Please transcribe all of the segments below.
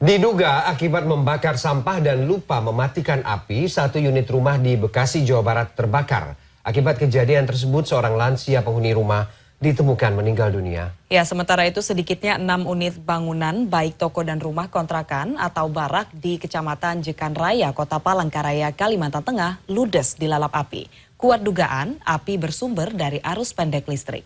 Diduga akibat membakar sampah dan lupa mematikan api, satu unit rumah di Bekasi, Jawa Barat terbakar. Akibat kejadian tersebut, seorang lansia penghuni rumah ditemukan meninggal dunia. Ya, sementara itu sedikitnya 6 unit bangunan, baik toko dan rumah kontrakan atau barak di Kecamatan Jekan Raya, Kota Palangkaraya, Kalimantan Tengah, ludes dilalap api. Kuat dugaan, api bersumber dari arus pendek listrik.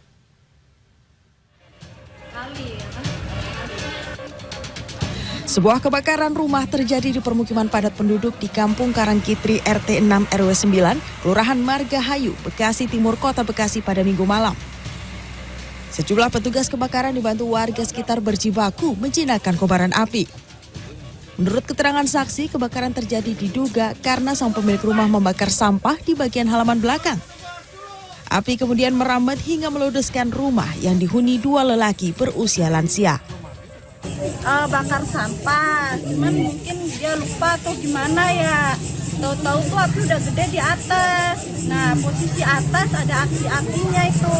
Sebuah kebakaran rumah terjadi di permukiman padat penduduk di Kampung Karangkitri RT 6 RW 9, Kelurahan Margahayu, Bekasi Timur, Kota Bekasi pada Minggu malam. Sejumlah petugas kebakaran dibantu warga sekitar berjibaku menjinakkan kobaran api. Menurut keterangan saksi, kebakaran terjadi diduga karena sang pemilik rumah membakar sampah di bagian halaman belakang. Api kemudian merambat hingga meludeskan rumah yang dihuni 2 lelaki berusia lansia. Bakar sampah, cuman mungkin dia lupa atau gimana ya. Tahu-tahu tuh api udah gede di atas. Nah, posisi atas ada api-apinya itu.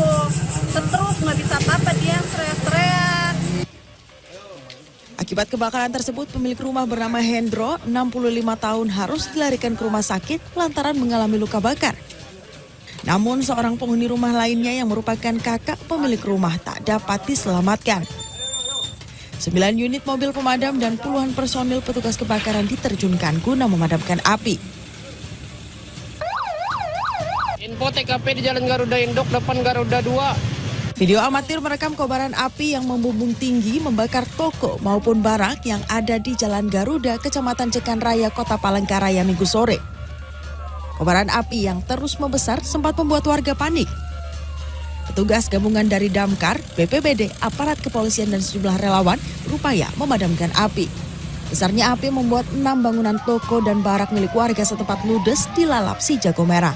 Terus nggak bisa apa-apa, dia yang teriak-teriak. Akibat kebakaran tersebut, pemilik rumah bernama Hendro, 65 tahun, harus dilarikan ke rumah sakit lantaran mengalami luka bakar. Namun seorang penghuni rumah lainnya yang merupakan kakak pemilik rumah tak dapat diselamatkan. 9 unit mobil pemadam dan puluhan personil petugas kebakaran diterjunkan guna memadamkan api. Info TKP di Jalan Garuda Induk, depan Garuda 2. Video amatir merekam kobaran api yang membumbung tinggi membakar toko maupun barak yang ada di Jalan Garuda, Kecamatan Jekan Raya, Kota Palangkaraya, Minggu sore. Kobaran api yang terus membesar sempat membuat warga panik. Petugas gabungan dari Damkar, BPBD, aparat kepolisian dan sejumlah relawan berupaya memadamkan api. Besarnya api membuat 6 bangunan toko dan barak milik warga setempat ludes dilalap si jago merah.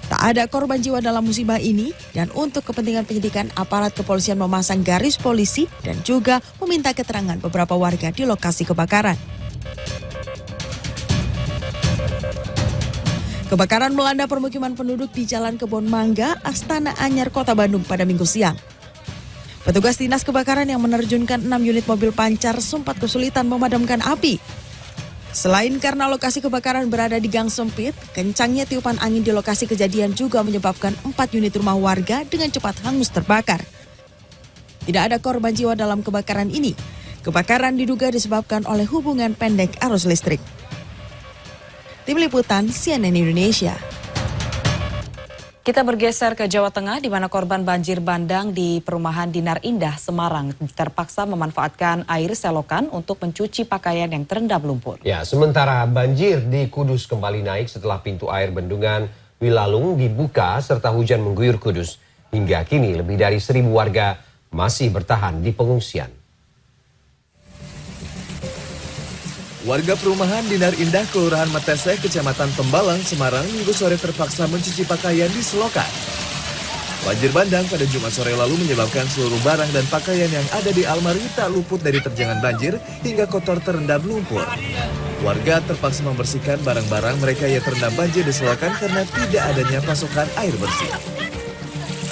Tak ada korban jiwa dalam musibah ini, dan untuk kepentingan penyidikan, aparat kepolisian memasang garis polisi dan juga meminta keterangan beberapa warga di lokasi kebakaran. Kebakaran melanda permukiman penduduk di Jalan Kebon Mangga, Astana Anyar, Kota Bandung pada Minggu siang. Petugas dinas kebakaran yang menerjunkan 6 unit mobil pancar sempat kesulitan memadamkan api. Selain karena lokasi kebakaran berada di gang sempit, kencangnya tiupan angin di lokasi kejadian juga menyebabkan 4 unit rumah warga dengan cepat hangus terbakar. Tidak ada korban jiwa dalam kebakaran ini. Kebakaran diduga disebabkan oleh hubungan pendek arus listrik. Tim Liputan CNN Indonesia. Kita bergeser ke Jawa Tengah, di mana korban banjir bandang di perumahan Dinar Indah, Semarang terpaksa memanfaatkan air selokan untuk mencuci pakaian yang terendam lumpur. Ya, sementara banjir di Kudus kembali naik setelah pintu air bendungan Wilalung dibuka serta hujan mengguyur Kudus. Hingga kini lebih dari 1.000 warga masih bertahan di pengungsian. Warga perumahan Dinar Indah, Kelurahan Meteseh, Kecamatan Tembalang, Semarang, Minggu sore terpaksa mencuci pakaian di selokan. Banjir bandang pada Jumat sore lalu menyebabkan seluruh barang dan pakaian yang ada di almari tak luput dari terjangan banjir hingga kotor terendam lumpur. Warga terpaksa membersihkan barang-barang mereka yang terendam banjir di selokan karena tidak adanya pasokan air bersih.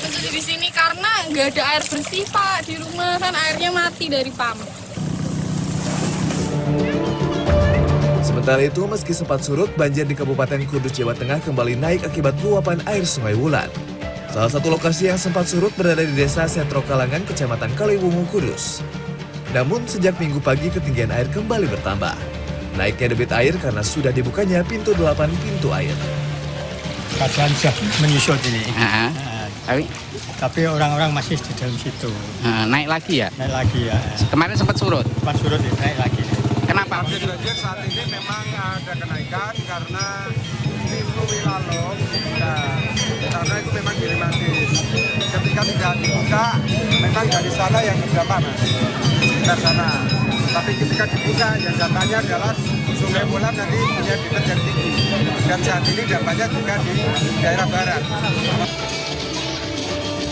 Mencuci di sini karena nggak ada air bersih, Pak. Di rumah kan airnya mati dari pam. Sementara itu, meski sempat surut, banjir di Kabupaten Kudus, Jawa Tengah kembali naik akibat luapan air Sungai Wulan. Salah satu lokasi yang sempat surut berada di Desa Setro Kalangan, Kecamatan Kaliwungu, Kudus. Namun, sejak Minggu pagi ketinggian air kembali bertambah. Naiknya debit air karena sudah dibukanya pintu 8 pintu air. Keadaan sudah menyusut ini. Tapi orang-orang masih di dalam situ. Naik lagi ya? Naik lagi ya. Kemarin sempat surut? Sempat surut, naik lagi. Kenapa? Banjir saat ini memang ada kenaikan karena pintu Wilalung, karena itu memang dilematis. Ketika tidak dibuka, memang dari sana yang terdampak, Mas, sekitar sana. Tapi ketika dibuka, yang dampaknya adalah Sungai Wulan nanti punya debit yang tinggi. Dan saat ini dampaknya juga di daerah barat.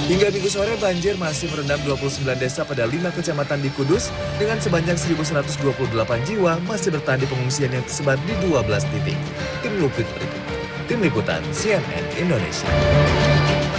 Hingga Minggu sore, banjir masih merendam 29 desa pada 5 kecamatan di Kudus dengan sebanyak 1.128 jiwa masih bertahan di pengungsian yang tersebar di 12 titik. Tim Liputan CNN Indonesia.